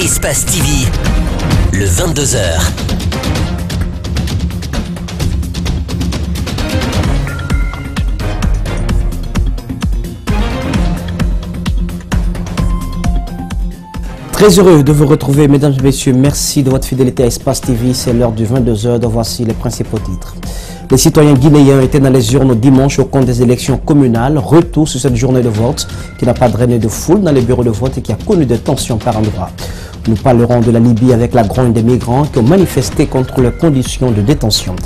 Espace TV, le 22h. Très heureux de vous retrouver, mesdames et messieurs. Merci de votre fidélité à Espace TV. C'est l'heure du 22h. Donc voici les principaux titres. Les citoyens guinéens étaient dans les urnes dimanche au compte des élections communales. Retour sur cette journée de vote qui n'a pas drainé de foule dans les bureaux de vote et qui a connu des tensions par endroits. Nous parlerons de la Libye avec la grogne des migrants qui ont manifesté contre les conditions de détention.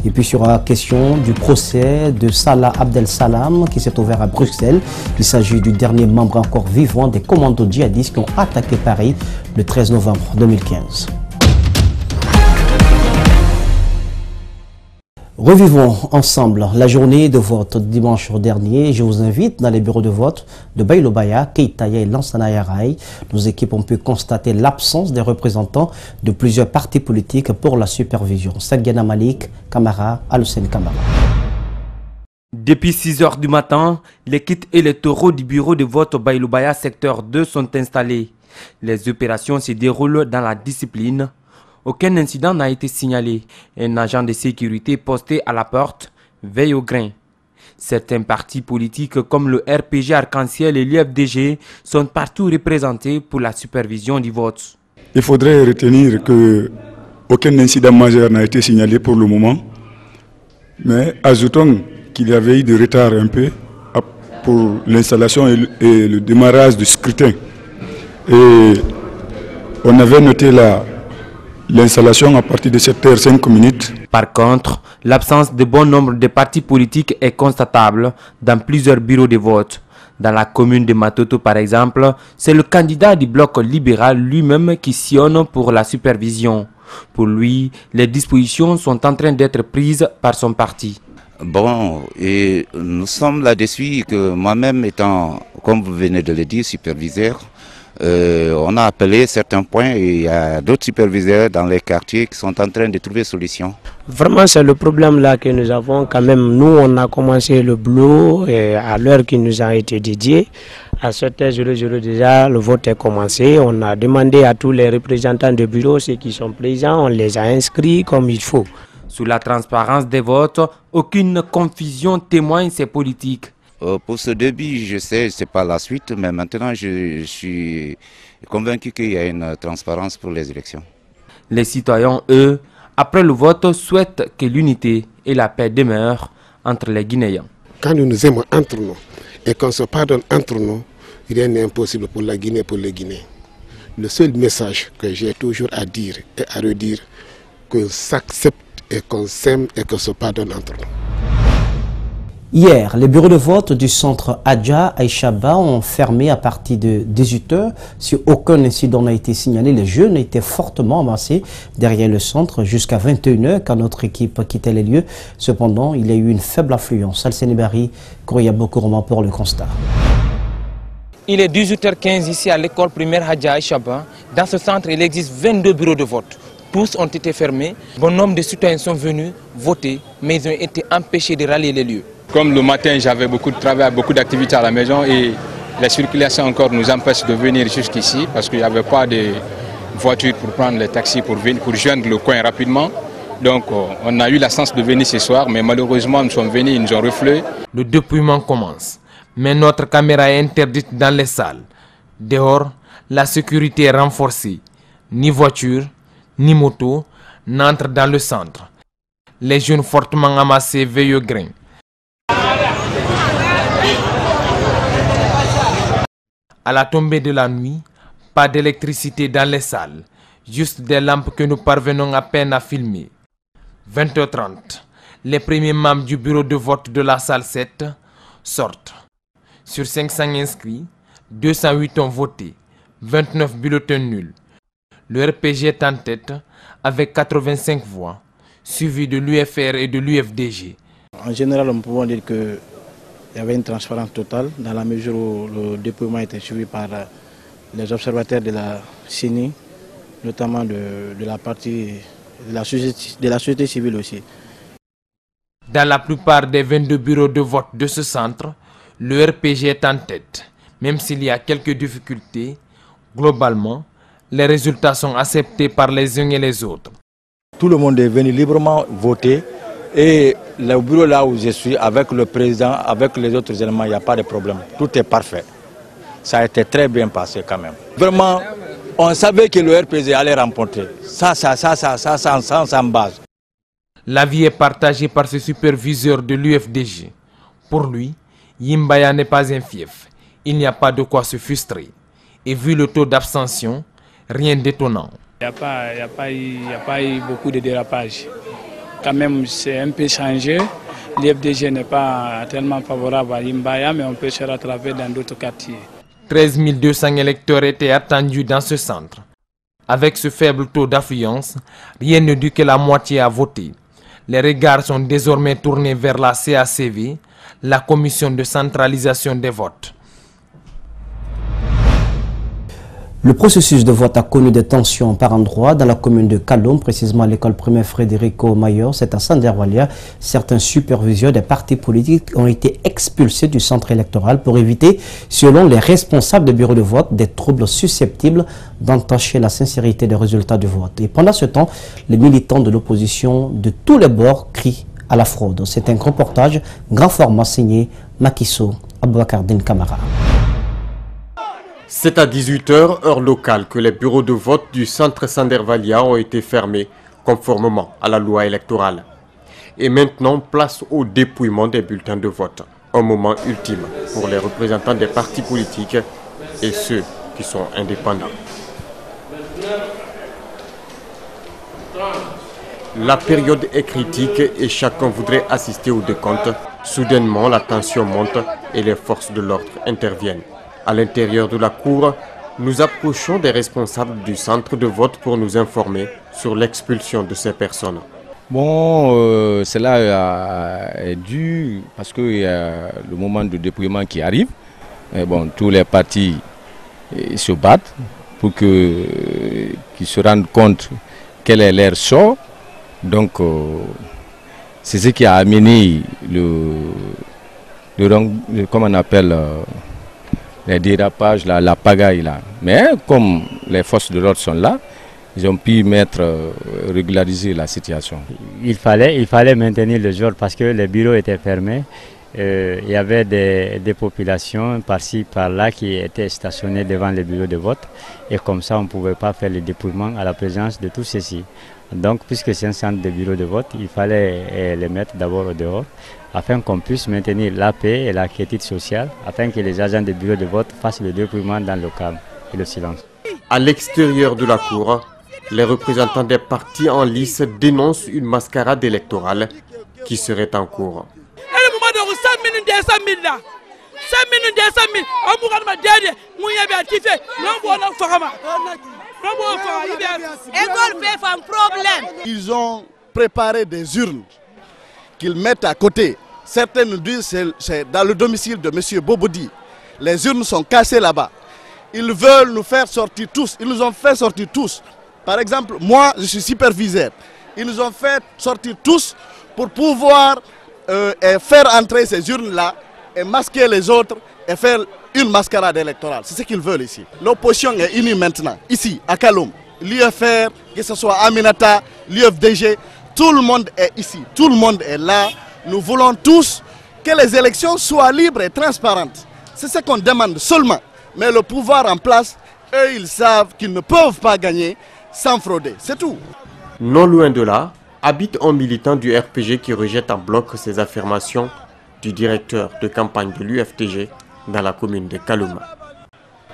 Et puis sur la question du procès de Salah Abdel Salam qui s'est ouvert à Bruxelles. Il s'agit du dernier membre encore vivant des commandos djihadistes qui ont attaqué Paris le 13 novembre 2015. Revivons ensemble la journée de vote dimanche dernier. Je vous invite dans les bureaux de vote de Baïlobaya, Keitaya et Lansana Yaray. Nos équipes ont pu constater l'absence des représentants de plusieurs partis politiques pour la supervision. Saguena Malik, Kamara, Alusen Kamara. Depuis 6 h du matin, les kits électoraux du bureau de vote Baïlobaya secteur 2 sont installés. Les opérations se déroulent dans la discipline. Aucun incident n'a été signalé. Un agent de sécurité posté à la porte veille au grain. Certains partis politiques comme le RPG Arc-en-Ciel et l'UFDG sont partout représentés pour la supervision du vote. Il faudrait retenir qu'aucun incident majeur n'a été signalé pour le moment. Mais ajoutons qu'il y avait eu du retard un peu pour l'installation et le démarrage du scrutin. Et on avait noté l'installation à partir de 7h05. Par contre, l'absence de bon nombre de partis politiques est constatable dans plusieurs bureaux de vote. Dans la commune de Matoto par exemple, c'est le candidat du bloc libéral lui-même qui sillonne pour la supervision. Pour lui, les dispositions sont en train d'être prises par son parti. Bon, et nous sommes là-dessus que moi-même étant, comme vous venez de le dire, superviseur, on a appelé certains points et il y a d'autres superviseurs dans les quartiers qui sont en train de trouver solution. Vraiment, c'est le problème là que nous avons quand même. Nous, on a commencé le boulot à l'heure qui nous a été dédiée. À 7h00 déjà, le vote est commencé. On a demandé à tous les représentants de bureau, ceux qui sont présents, on les a inscrits comme il faut. Sous la transparence des votes, aucune confusion témoigne ces politiques. Pour ce début, je sais, c'est pas la suite, mais maintenant je suis convaincu qu'il y a une transparence pour les élections. Les citoyens, eux, après le vote, souhaitent que l'unité et la paix demeurent entre les Guinéens. Quand nous nous aimons entre nous et qu'on se pardonne entre nous, rien n'est impossible pour la Guinée, pour les Guinéens. Le seul message que j'ai toujours à dire et à redire, qu'on s'accepte et qu'on s'aime et qu'on se pardonne entre nous. Hier, les bureaux de vote du centre Adja Aïchaba ont fermé à partir de 18 h. Si aucun incident n'a été signalé, les jeunes étaient fortement amassés derrière le centre jusqu'à 21 h quand notre équipe quittait les lieux. Cependant, il y a eu une faible affluence. Al-Senibari, Kouria Bokourma pour le constat. Il est 18h15 ici à l'école primaire Adja Aïchaba. Dans ce centre, il existe 22 bureaux de vote. Tous ont été fermés. Bon nombre de citoyens sont venus voter, mais ils ont été empêchés de rallier les lieux. Comme le matin, j'avais beaucoup de travail, beaucoup d'activités à la maison et la circulation encore nous empêche de venir jusqu'ici parce qu'il n'y avait pas de voiture pour prendre les taxis pour joindre le coin rapidement. Donc on a eu la chance de venir ce soir, mais malheureusement nous sommes venus, ils nous ont reflé. Le dépouillement commence, mais notre caméra est interdite dans les salles. Dehors, la sécurité est renforcée. Ni voiture, ni moto n'entrent dans le centre. Les jeunes fortement amassés veillent au grain. À la tombée de la nuit, pas d'électricité dans les salles, juste des lampes que nous parvenons à peine à filmer. 20h30, les premiers membres du bureau de vote de la salle 7 sortent. Sur 500 inscrits, 208 ont voté, 29 bulletins nuls. Le RPG est en tête avec 85 voix, suivi de l'UFR et de l'UFDG. En général, nous pouvons dire qu'il y avait une transparence totale dans la mesure où le dépouillement était suivi par les observateurs de la CENI, notamment de la partie de la société civile aussi. Dans la plupart des 22 bureaux de vote de ce centre, le RPG est en tête. Même s'il y a quelques difficultés, globalement, Les résultats sont acceptés par les uns et les autres. Tout le monde est venu librement voter et le bureau là où je suis, avec le président, avec les autres éléments, il n'y a pas de problème. Tout est parfait. Ça a été très bien passé quand même. Vraiment, on savait que le RPG allait remporter. Ça, sans base. L'avis est partagé par ce superviseur de l'UFDG. Pour lui, Yimbaya n'est pas un fief. Il n'y a pas de quoi se frustrer. Et vu le taux d'abstention, rien d'étonnant. Il n'y a pas eu beaucoup de dérapage. Quand même, c'est un peu changé. L'UFDG n'est pas tellement favorable à Yimbaya, mais on peut se rattraper dans d'autres quartiers. 13 200 électeurs étaient attendus dans ce centre. Avec ce faible taux d'affluence, rien ne dit que la moitié a voté. Les regards sont désormais tournés vers la CACV, la commission de centralisation des votes. Le processus de vote a connu des tensions par endroits dans la commune de Kaloum, précisément à l'école primaire Frédérico Mayor, c'est à Sanderwalia. Certains superviseurs des partis politiques ont été expulsés du centre électoral pour éviter, selon les responsables des bureaux de vote, des troubles susceptibles d'entacher la sincérité des résultats du vote. Et pendant ce temps, les militants de l'opposition de tous les bords crient à la fraude. C'est un reportage grand format signé Makiso Aboubakardine Kamara. C'est à 18 h, heure locale, que les bureaux de vote du centre Sanderwalia ont été fermés, conformément à la loi électorale. Et maintenant, place au dépouillement des bulletins de vote. Un moment ultime pour les représentants des partis politiques et ceux qui sont indépendants. La période est critique et chacun voudrait assister au décompte. Soudainement, la tension monte et les forces de l'ordre interviennent. À l'intérieur de la cour, nous approchons des responsables du centre de vote pour nous informer sur l'expulsion de ces personnes. Bon, cela est dû parce qu'il y a le moment de dépouillement qui arrive. Et bon, tous les partis se battent pour qu'ils se rendent compte quel est leur sort. Donc, c'est ce qui a amené comment on appelle, les dérapages, la pagaille là. Mais comme les forces de l'ordre sont là, ils ont pu régulariser la situation. Il fallait maintenir le jour parce que les bureaux étaient fermés. Il y avait des populations par-ci, par-là qui étaient stationnées devant les bureaux de vote. Et comme ça, on ne pouvait pas faire le dépouillement à la présence de tous ceux-ci. Donc, puisque c'est un centre de bureaux de vote, il fallait les mettre d'abord au dehors, afin qu'on puisse maintenir la paix et la quiétude sociale, afin que les agents des bureaux de vote fassent le dépouillement dans le calme et le silence. À l'extérieur de la cour, les représentants des partis en lice dénoncent une mascarade électorale qui serait en cours. Ils ont préparé des urnes qu'ils mettent à côté. Certains nous disent que c'est dans le domicile de M. Bobodi. Les urnes sont cassées là-bas. Ils veulent nous faire sortir tous. Ils nous ont fait sortir tous. Par exemple, moi, je suis superviseur. Ils nous ont fait sortir tous pour pouvoir faire entrer ces urnes-là et masquer les autres et faire une mascarade électorale. C'est ce qu'ils veulent ici. L'opposition est unie maintenant, ici, à Kaloum. L'UFR, que ce soit Aminata, l'UFDG, tout le monde est ici, tout le monde est là. Nous voulons tous que les élections soient libres et transparentes. C'est ce qu'on demande seulement. Mais le pouvoir en place, eux, ils savent qu'ils ne peuvent pas gagner sans frauder. C'est tout. Non loin de là, habite un militant du RPG qui rejette en bloc ces affirmations du directeur de campagne de l'UFTG dans la commune de Kaloum.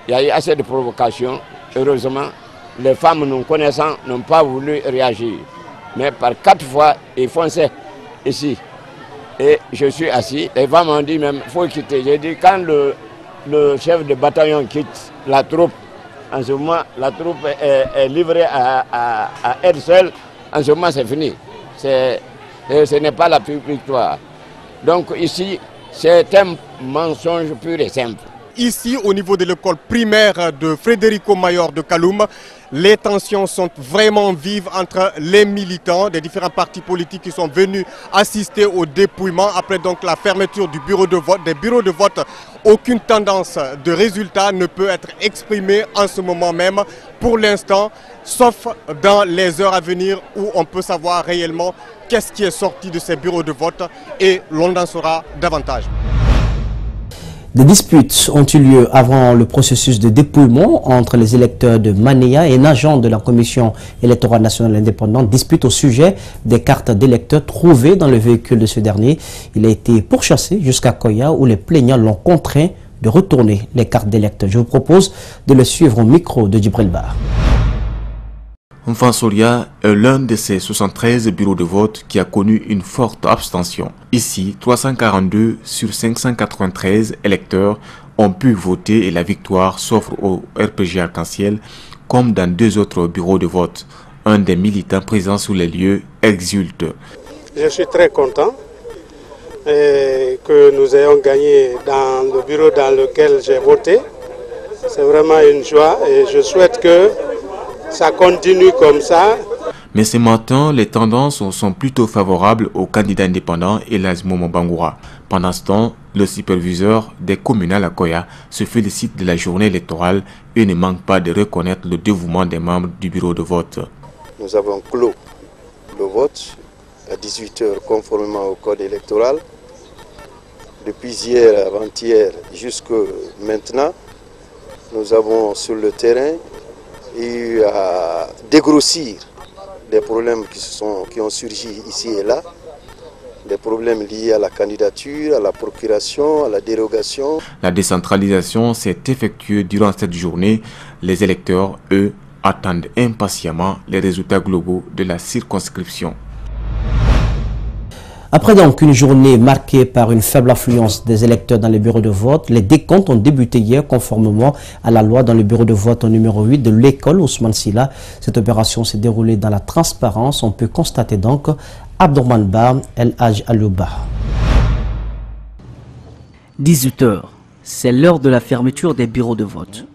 Il y a eu assez de provocations. Heureusement, les femmes nous connaissant n'ont pas voulu réagir. Mais par 4 fois, ils fonçaient ici. Et je suis assis. Les femmes m'ont dit même, il faut quitter. J'ai dit, quand le chef de bataillon quitte la troupe, en ce moment, la troupe est livrée à elle seule. En ce moment, c'est fini. Ce n'est pas la victoire. Donc ici, c'est un mensonge pur et simple. ici au niveau de l'école primaire de Frédérico Mayor de Kaloum. Les tensions sont vraiment vives entre les militants des différents partis politiques qui sont venus assister au dépouillement après donc la fermeture du bureau de vote, des bureaux de vote. Aucune tendance de résultat ne peut être exprimée en ce moment même pour l'instant, sauf dans les heures à venir où on peut savoir réellement qu'est-ce qui est sorti de ces bureaux de vote et l'on en saura davantage. Des disputes ont eu lieu avant le processus de dépouillement entre les électeurs de Manéa et un agent de la Commission électorale nationale indépendante. Dispute au sujet des cartes d'électeurs trouvées dans le véhicule de ce dernier. Il a été pourchassé jusqu'à Koya où les plaignants l'ont contraint de retourner les cartes d'électeurs. Je vous propose de le suivre au micro de Djibril Bar. Mfansoria est l'un de ces 73 bureaux de vote qui a connu une forte abstention. Ici, 342 sur 593 électeurs ont pu voter et la victoire s'offre au RPG Arc-en-Ciel comme dans 2 autres bureaux de vote. Un des militants présents sur les lieux exulte. Je suis très content que nous ayons gagné dans le bureau dans lequel j'ai voté. C'est vraiment une joie et je souhaite que ça continue comme ça. Mais ce matin, les tendances sont plutôt favorables au candidat indépendant Elhadji Momo Bangoura. Pendant ce temps, le superviseur des communales à Koya se félicite de la journée électorale et ne manque pas de reconnaître le dévouement des membres du bureau de vote. Nous avons clos le vote à 18 h conformément au code électoral. Depuis hier, avant-hier, jusqu'à maintenant, nous avons sur le terrain eu à dégrossir des problèmes qui ont surgi ici et là, des problèmes liés à la candidature, à la procuration, à la dérogation. La décentralisation s'est effectuée durant cette journée. Les électeurs, eux, attendent impatiemment les résultats globaux de la circonscription. Après donc une journée marquée par une faible affluence des électeurs dans les bureaux de vote, les décomptes ont débuté hier conformément à la loi dans le bureau de vote numéro 8 de l'école Ousmane Sylla. Cette opération s'est déroulée dans la transparence. On peut constater donc Abdourahmane Ba, Elhadji Alouba. 18 h, c'est l'heure de la fermeture des bureaux de vote.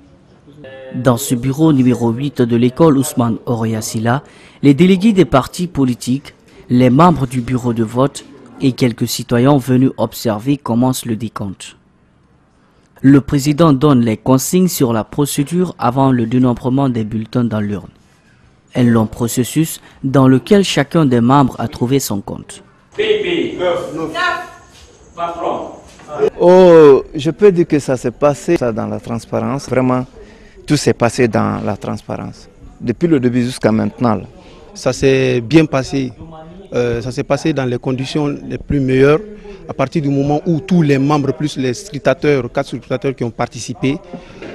Dans ce bureau numéro 8 de l'école Ousmane Oroya Sylla, les délégués des partis politiques, les membres du bureau de vote et quelques citoyens venus observer commencent le décompte. Le président donne les consignes sur la procédure avant le dénombrement des bulletins dans l'urne. Un long processus dans lequel chacun des membres a trouvé son compte. Oh, je peux dire que ça s'est passé dans la transparence. Vraiment, tout s'est passé dans la transparence. Depuis le début jusqu'à maintenant. Là. Ça s'est bien passé. Ça s'est passé dans les conditions les plus meilleures, à partir du moment où tous les membres, plus les scrutateurs, 4 scrutateurs qui ont participé,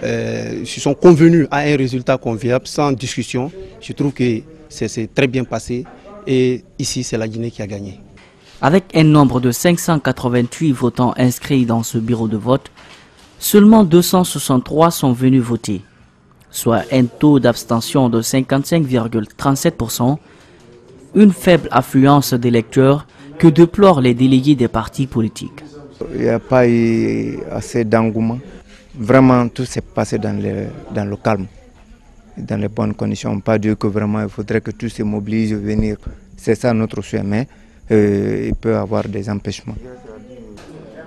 se sont convenus à un résultat conviable, sans discussion. Je trouve que c'est très bien passé et ici c'est la Guinée qui a gagné. Avec un nombre de 588 votants inscrits dans ce bureau de vote, seulement 263 sont venus voter, soit un taux d'abstention de 55,37%, une faible affluence d'électeurs que déplorent les délégués des partis politiques. Il n'y a pas eu assez d'engouement. Vraiment, tout s'est passé dans le calme, dans les bonnes conditions. On ne peut pas dire que vraiment il faudrait que tous se mobilisent et venir. C'est ça notre souhait, mais il peut y avoir des empêchements.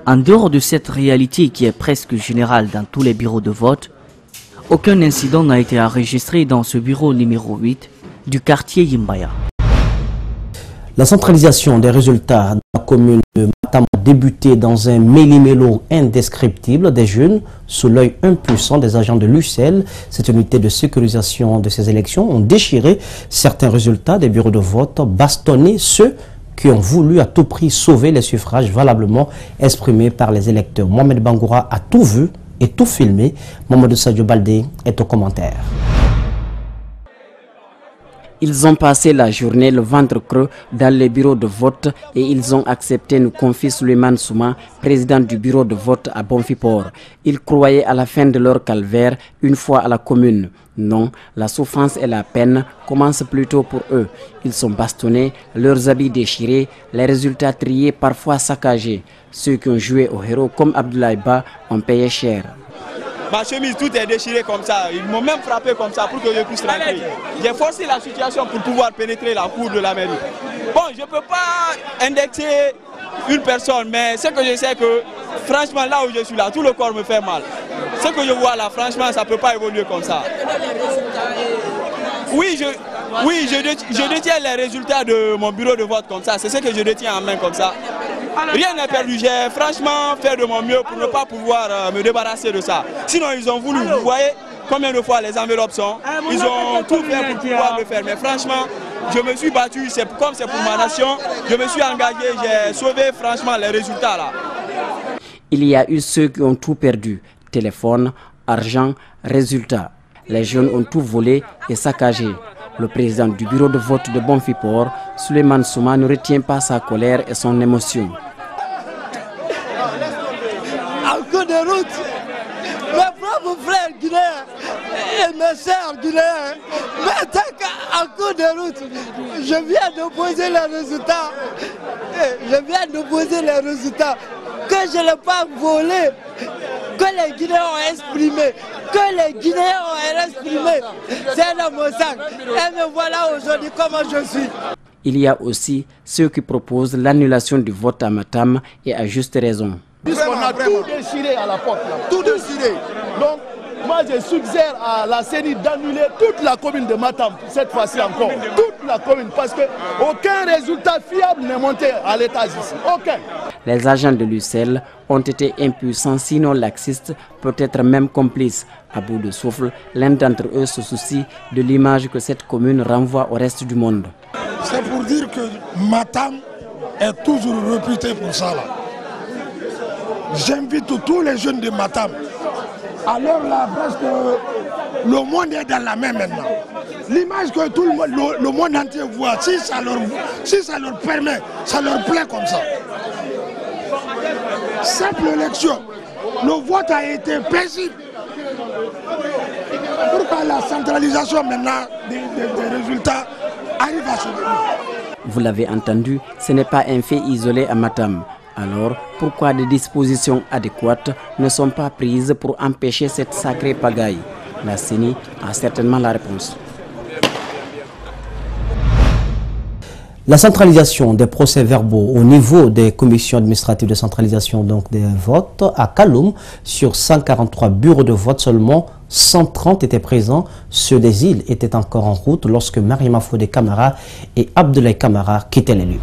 En dehors de cette réalité qui est presque générale dans tous les bureaux de vote, aucun incident n'a été enregistré dans ce bureau numéro 8 du quartier Yimbaya. La centralisation des résultats de la commune de Matam a débuté dans un méli-mélo indescriptible des jeunes sous l'œil impuissant des agents de l'UCL. Cette unité de sécurisation de ces élections ont déchiré certains résultats des bureaux de vote, bastonné ceux qui ont voulu à tout prix sauver les suffrages valablement exprimés par les électeurs. Mohamed Bangoura a tout vu et tout filmé. Mamadou Sadio Baldé est au commentaire. Ils ont passé la journée le ventre creux dans les bureaux de vote et ils ont accepté, nous confie Souleymane Souma, président du bureau de vote à Bonfiport. Ils croyaient à la fin de leur calvaire une fois à la commune. Non, la souffrance et la peine commencent plutôt pour eux. Ils sont bastonnés, leurs habits déchirés, les résultats triés, parfois saccagés. Ceux qui ont joué au héros comme Abdoulaye Ba ont payé cher. ma chemise, tout est déchiré comme ça. Ils m'ont même frappé comme ça pour que je puisse rentrer. J'ai forcé la situation pour pouvoir pénétrer la cour de la mairie. Bon, je ne peux pas indexer une personne, mais ce que je sais que, franchement, là où je suis là, tout le corps me fait mal. Ce que je vois là, franchement, ça ne peut pas évoluer comme ça. Oui, je détiens les résultats de mon bureau de vote comme ça. C'est ce que je détiens en main comme ça. Rien n'est perdu. J'ai franchement fait de mon mieux pour ne pas pouvoir me débarrasser de ça. Sinon, ils ont voulu, vous voyez combien de fois les enveloppes sont. Ils ont tout fait pour pouvoir le faire. Mais franchement, je me suis battu. Comme c'est pour ma nation, je me suis engagé. J'ai sauvé franchement les résultats là. Il y a eu ceux qui ont tout perdu. Téléphone, argent, résultats. Les jeunes ont tout volé et saccagé. Le président du bureau de vote de Bonfipor, Souleymane Souma, ne retient pas sa colère et son émotion. En cours de route, mes propres frères guinéens et mes sœurs guinéens, en cours de route, je viens de poser les résultats. Que je ne l'ai pas volé, que les Guinéens ont exprimé, c'est dans mon sac. Et me voilà aujourd'hui comment je suis. Il y a aussi ceux qui proposent l'annulation du vote à Matam et à juste raison. Puisqu'on a tout déchiré à la porte, là, tout déchiré. Donc, moi je suggère à la CENI d'annuler toute la commune de Matam, cette fois-ci encore. Toute la commune, parce qu'aucun résultat fiable n'est monté à l'étage ici. Aucun. Les agents de l'UCL ont été impuissants, sinon laxistes, peut-être même complices. À bout de souffle, l'un d'entre eux se soucie de l'image que cette commune renvoie au reste du monde. C'est pour dire que Matam est toujours réputé pour ça. J'invite tous les jeunes de Matam. Alors là, presque le monde est dans la main maintenant. L'image que tout le monde entier voit, si ça leur permet, ça leur plaît comme ça. Simple élection, le vote a été paisible. Pourquoi la centralisation maintenant des résultats arrive à ce moment? Vous l'avez entendu, ce n'est pas un fait isolé à Matam. Alors, pourquoi des dispositions adéquates ne sont pas prises pour empêcher cette sacrée pagaille? La CENI a certainement la réponse. La centralisation des procès-verbaux au niveau des commissions administratives de centralisation donc des votes à Kaloum, sur 143 bureaux de vote, seulement 130 étaient présents. Ceux des îles étaient encore en route lorsque Mariama Fodé Camara et Abdoulaye Camara quittaient les lieux.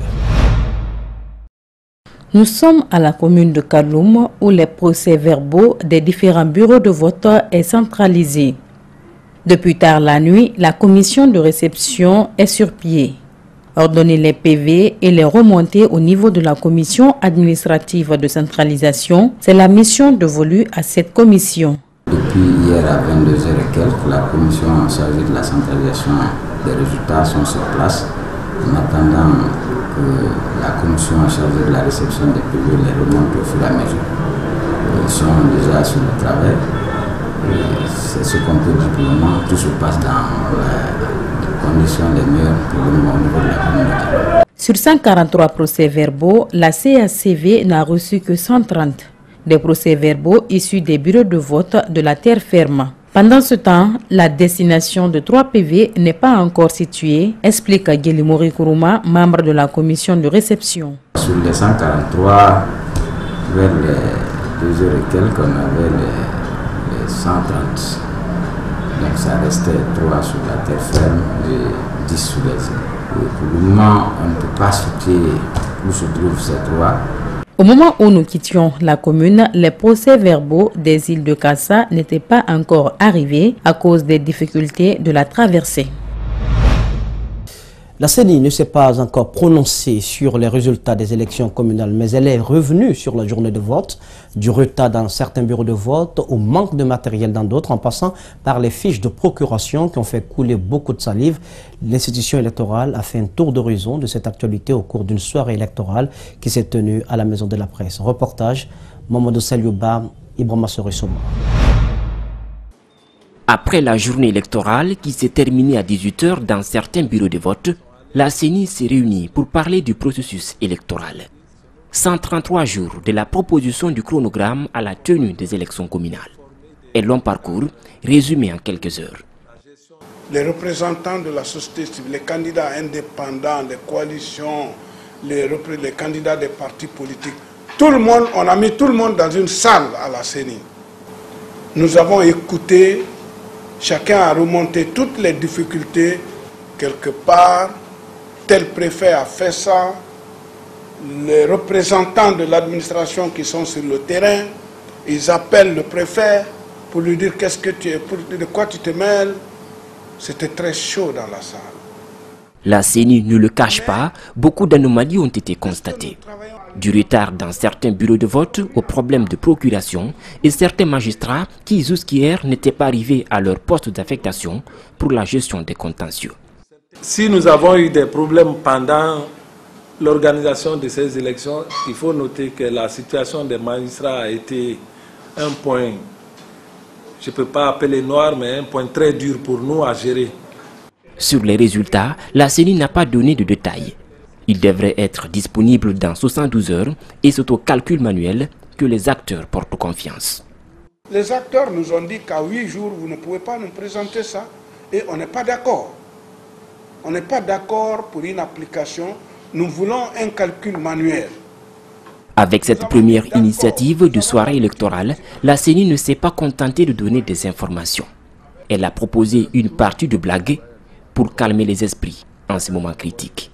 Nous sommes à la commune de Kaloum où les procès-verbaux des différents bureaux de vote est centralisé. Depuis tard la nuit, la commission de réception est sur pied. Ordonner les PV et les remonter au niveau de la commission administrative de centralisation, c'est la mission dévolue à cette commission. Depuis hier à 22h et quelques, la commission en charge de la centralisation des résultats sont sur place, en attendant que la commission en charge de la réception des PV les remonte au fur et à mesure. Ils sont déjà sur le travail. C'est ce qu'on peut dire pour le moment. Tout se passe dans les conditions les meilleures pour le moment au niveau de la communauté. Sur 143 procès-verbaux, la CACV n'a reçu que 130. Des procès-verbaux issus des bureaux de vote de la terre ferme. Pendant ce temps, la destination de 3 PV n'est pas encore située, explique Guélimori Kourouma, membre de la commission de réception. Sur les 143, vers les 2h et quelques, on avait les 130. Donc ça restait 3 sur la terre ferme et 10 sur les îles. Et pour le moment, on ne peut pas situer où se trouvent ces 3. Au moment où nous quittions la commune, les procès-verbaux des îles de Kassa n'étaient pas encore arrivés à cause des difficultés de la traversée. La CENI ne s'est pas encore prononcée sur les résultats des élections communales, mais elle est revenue sur la journée de vote, du retard dans certains bureaux de vote, au manque de matériel dans d'autres, en passant par les fiches de procuration qui ont fait couler beaucoup de salive. L'institution électorale a fait un tour d'horizon de cette actualité au cours d'une soirée électorale qui s'est tenue à la Maison de la Presse. Reportage, Mamadou Saliouba, Ibrahima Soresoma. Après la journée électorale qui s'est terminée à 18 h dans certains bureaux de vote, la CENI s'est réunie pour parler du processus électoral. 133 jours de la proposition du chronogramme à la tenue des élections communales. et long parcours, résumé en quelques heures. Les représentants de la société civile, les candidats indépendants, les coalitions, les candidats des partis politiques, tout le monde, on a mis tout le monde dans une salle à la CENI. Nous avons écouté, chacun a remonté toutes les difficultés, quelque part, tel préfet a fait ça, les représentants de l'administration qui sont sur le terrain, ils appellent le préfet pour lui dire de quoi tu te mêles. C'était très chaud dans la salle. La CENI ne le cache pas, beaucoup d'anomalies ont été constatées. Du retard dans certains bureaux de vote aux problèmes de procuration et certains magistrats qui jusqu'hier n'étaient pas arrivés à leur poste d'affectation pour la gestion des contentieux. Si nous avons eu des problèmes pendant l'organisation de ces élections, il faut noter que la situation des magistrats a été un point, je ne peux pas appeler noir, mais un point très dur pour nous à gérer. Sur les résultats, la CENI n'a pas donné de détails. Il devrait être disponible dans 72 heures et c'est au calcul manuel que les acteurs portent confiance. Les acteurs nous ont dit qu'à 8 jours, vous ne pouvez pas nous présenter ça et on n'est pas d'accord. On n'est pas d'accord pour une application. Nous voulons un calcul manuel. Avec cette première initiative de soirée électorale, la CENI ne s'est pas contentée de donner des informations. Elle a proposé une partie de blague pour calmer les esprits en ce moment critique.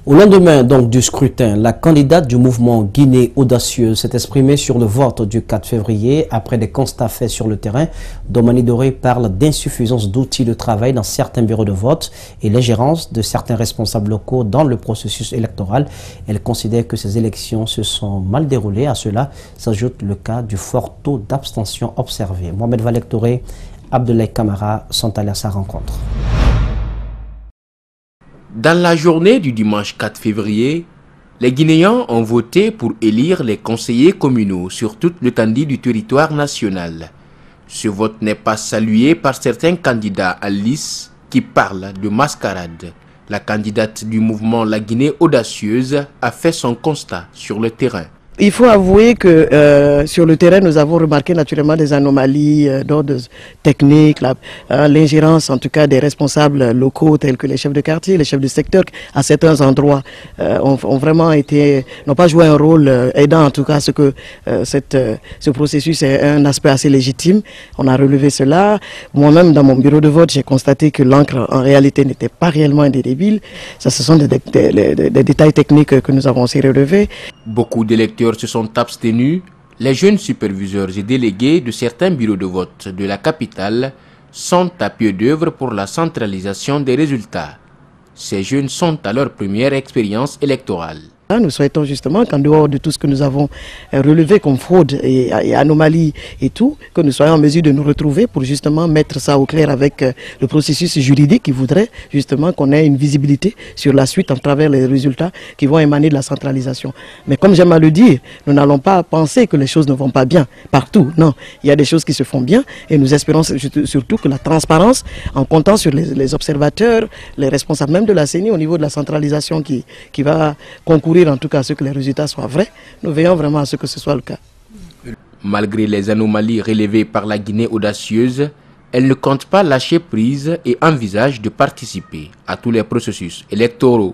Au lendemain donc du scrutin, la candidate du mouvement Guinée Audacieuse s'est exprimée sur le vote du 4 février après des constats faits sur le terrain. Domani Doré parle d'insuffisance d'outils de travail dans certains bureaux de vote et l'ingérence de certains responsables locaux dans le processus électoral. Elle considère que ces élections se sont mal déroulées. À cela s'ajoute le cas du fort taux d'abstention observé. Mohamed Valek Touré, Abdoulaye Kamara sont allés à sa rencontre. Dans la journée du dimanche 4 février, les Guinéens ont voté pour élire les conseillers communaux sur toute l'étendue du territoire national. Ce vote n'est pas salué par certains candidats à lice qui parlent de mascarade. La candidate du mouvement La Guinée Audacieuse a fait son constat sur le terrain. Il faut avouer que sur le terrain, nous avons remarqué naturellement des anomalies d'ordre technique, l'ingérence en tout cas des responsables locaux tels que les chefs de quartier, les chefs de secteur à certains endroits ont vraiment n'ont pas joué un rôle aidant en tout cas à ce que ce processus est un aspect assez légitime. On a relevé cela. Moi-même dans mon bureau de vote, j'ai constaté que l'encre en réalité n'était pas réellement indélébile. Ça, ce sont des détails techniques que nous avons aussi relevés. Beaucoup d'électeurs se sont abstenus. Les jeunes superviseurs et délégués de certains bureaux de vote de la capitale sont à pied d'œuvre pour la centralisation des résultats. Ces jeunes sont à leur première expérience électorale. Nous souhaitons justement qu'en dehors de tout ce que nous avons relevé comme fraude et anomalies et tout, que nous soyons en mesure de nous retrouver pour justement mettre ça au clair avec le processus juridique qui voudrait justement qu'on ait une visibilité sur la suite à travers les résultats qui vont émaner de la centralisation. Mais comme j'aime à le dire, nous n'allons pas penser que les choses ne vont pas bien partout. Non, il y a des choses qui se font bien et nous espérons surtout que la transparence, en comptant sur les observateurs, les responsables même de la CENI au niveau de la centralisation qui va concourir en tout cas à ce que les résultats soient vrais, nous veillons vraiment à ce que ce soit le cas. Malgré les anomalies relevées par la Guinée Audacieuse, elle ne compte pas lâcher prise et envisage de participer à tous les processus électoraux.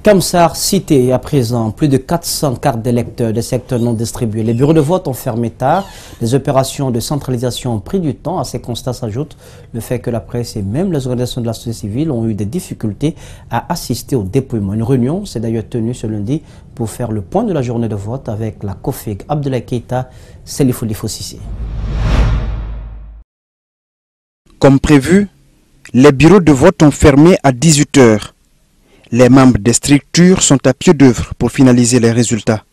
Kamsar cité à présent plus de 400 cartes d'électeurs des secteurs non distribués. Les bureaux de vote ont fermé tard. Les opérations de centralisation ont pris du temps. À ces constats s'ajoute le fait que la presse et même les organisations de la société civile ont eu des difficultés à assister au dépouillement. Une réunion s'est d'ailleurs tenue ce lundi pour faire le point de la journée de vote avec la COFEG. Abdoulaye Keita, Selifou Sissé. Comme prévu, les bureaux de vote ont fermé à 18 h. Les membres des structures sont à pied d'œuvre pour finaliser les résultats.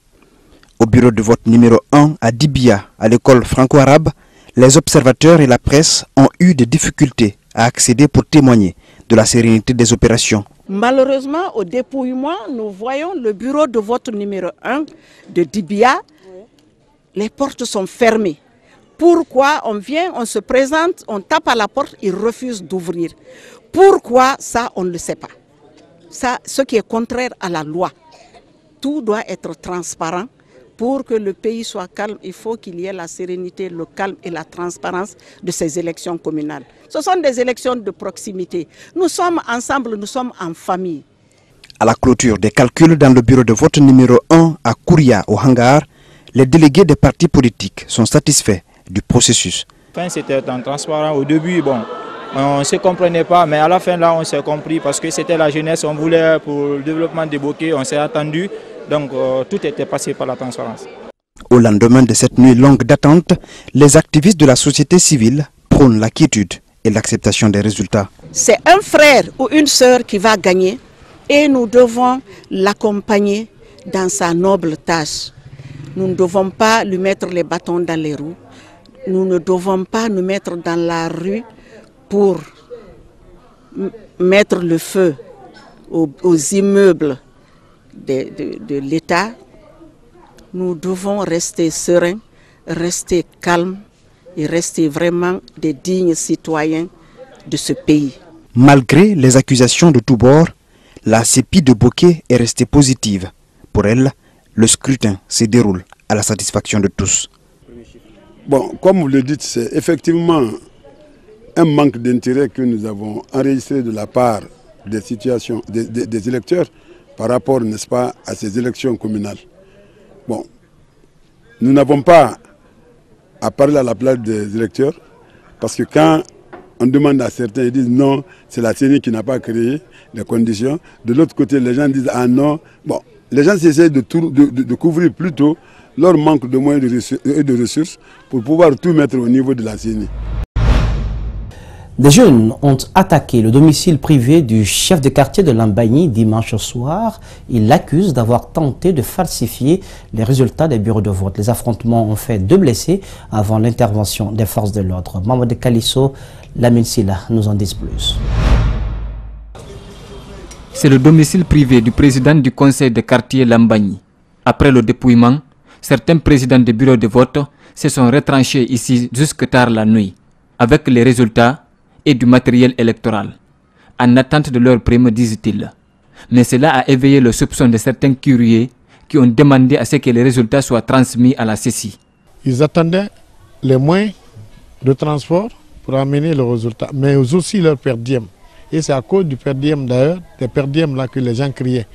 Au bureau de vote numéro 1 à Dibia, à l'école franco-arabe, les observateurs et la presse ont eu des difficultés à accéder pour témoigner de la sérénité des opérations. Malheureusement, au dépouillement, nous voyons le bureau de vote numéro 1 de Dibia. Les portes sont fermées. Pourquoi on vient, on se présente, on tape à la porte, ils refusent d'ouvrir. Pourquoi ça, on ne le sait pas. Ça, ce qui est contraire à la loi. Tout doit être transparent Pour que le pays soit calme, il faut qu'il y ait la sérénité, le calme et la transparence de ces élections communales. Ce sont des élections de proximité. Nous sommes ensemble, nous sommes en famille. À la clôture des calculs dans le bureau de vote numéro 1 à Kouria, au Hangar, les délégués des partis politiques sont satisfaits du processus. C'était transparent. Au début, bon, on ne se comprenait pas, mais à la fin, là, on s'est compris parce que c'était la jeunesse, on voulait pour le développement des bokeh, on s'est attendu. Donc tout était passé par la transparence. Au lendemain de cette nuit longue d'attente, les activistes de la société civile prônent la quiétude et l'acceptation des résultats. C'est un frère ou une sœur qui va gagner et nous devons l'accompagner dans sa noble tâche. Nous ne devons pas lui mettre les bâtons dans les roues. Nous ne devons pas nous mettre dans la rue pour mettre le feu aux immeubles de l'État. Nous devons rester sereins, rester calmes et rester vraiment des dignes citoyens de ce pays. Malgré les accusations de tous bords, la CEPI de Bokeh est restée positive. Pour elle, le scrutin se déroule à la satisfaction de tous. Bon, comme vous le dites, c'est effectivement un manque d'intérêt que nous avons enregistré de la part des situations des électeurs par rapport, n'est-ce pas, à ces élections communales. Bon, nous n'avons pas à parler à la place des électeurs, parce que quand on demande à certains, ils disent non, c'est la CENI qui n'a pas créé les conditions. De l'autre côté, les gens disent ah non. Bon, les gens essaient de couvrir plutôt leur manque de moyens et de ressources pour pouvoir tout mettre au niveau de la CENI. Des jeunes ont attaqué le domicile privé du chef de quartier de Lambagny dimanche soir. Ils l'accusent d'avoir tenté de falsifier les résultats des bureaux de vote. Les affrontements ont fait 2 blessés avant l'intervention des forces de l'ordre. Mamadou Kalisso, Lamine Silla nous en disent plus. C'est le domicile privé du président du conseil de quartier Lambagny. Après le dépouillement, certains présidents des bureaux de vote se sont retranchés ici jusque tard la nuit, avec les résultats et du matériel électoral, en attente de leur prime, disent-ils. Mais cela a éveillé le soupçon de certains curieux qui ont demandé à ce que les résultats soient transmis à la CECI. Ils attendaient les moyens de transport pour amener le résultat, mais aussi leur per diem. Et c'est à cause du per diem d'ailleurs, des per diem là que les gens criaient.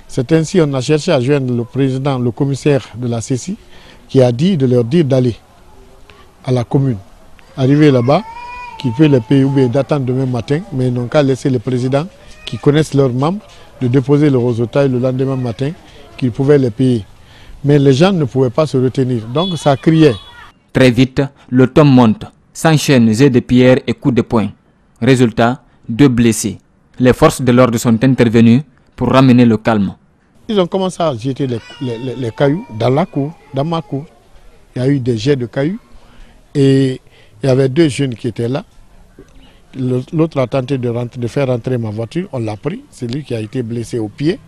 C'est ainsi qu'on a cherché à joindre le président, le commissaire de la CECI, qui a dit de leur dire d'aller à la commune. Arrivé là-bas, qui peut les payer ou bien d'attendre demain matin, mais ils n'ont qu'à laisser le président, qui connaissent leurs membres, de déposer le résultat le lendemain matin, qu'ils pouvaient les payer. Mais les gens ne pouvaient pas se retenir, donc ça criait. Très vite, le ton monte, s'enchaînent jets de pierre et coups de poing. Résultat, 2 blessés. Les forces de l'ordre sont intervenues pour ramener le calme. Ils ont commencé à jeter les cailloux dans la cour, dans ma cour. Il y a eu des jets de cailloux et il y avait 2 jeunes qui étaient là. L'autre a tenté de faire rentrer ma voiture, on l'a pris. C'est lui qui a été blessé au pied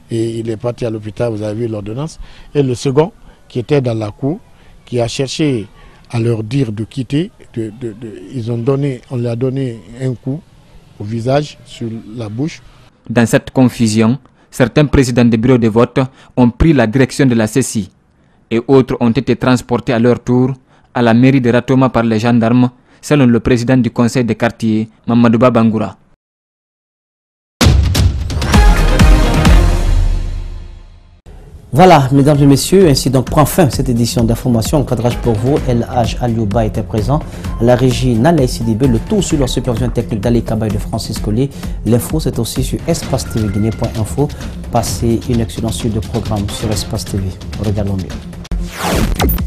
et il est parti à l'hôpital, vous avez vu l'ordonnance. Et le second, qui était dans la cour, qui a cherché à leur dire de quitter, on lui a donné un coup au visage, sur la bouche. Dans cette confusion, certains présidents des bureaux de vote ont pris la direction de la CECI et autres ont été transportés à leur tour à la mairie de Ratoma par les gendarmes, selon le président du conseil de quartier, Mamadou Bangoura. Voilà, mesdames et messieurs, ainsi donc prend fin cette édition d'information. Au cadrage pour vous, El Haj Aliouba était présent. À la régie, Nalay Sidibé, le tout sur la supervision technique d'Ali Kabaye de Francis Collier. L'info, c'est aussi sur espace-tv-guinée.info. Passez une excellente suite de programmes sur Espace TV. Regardons mieux.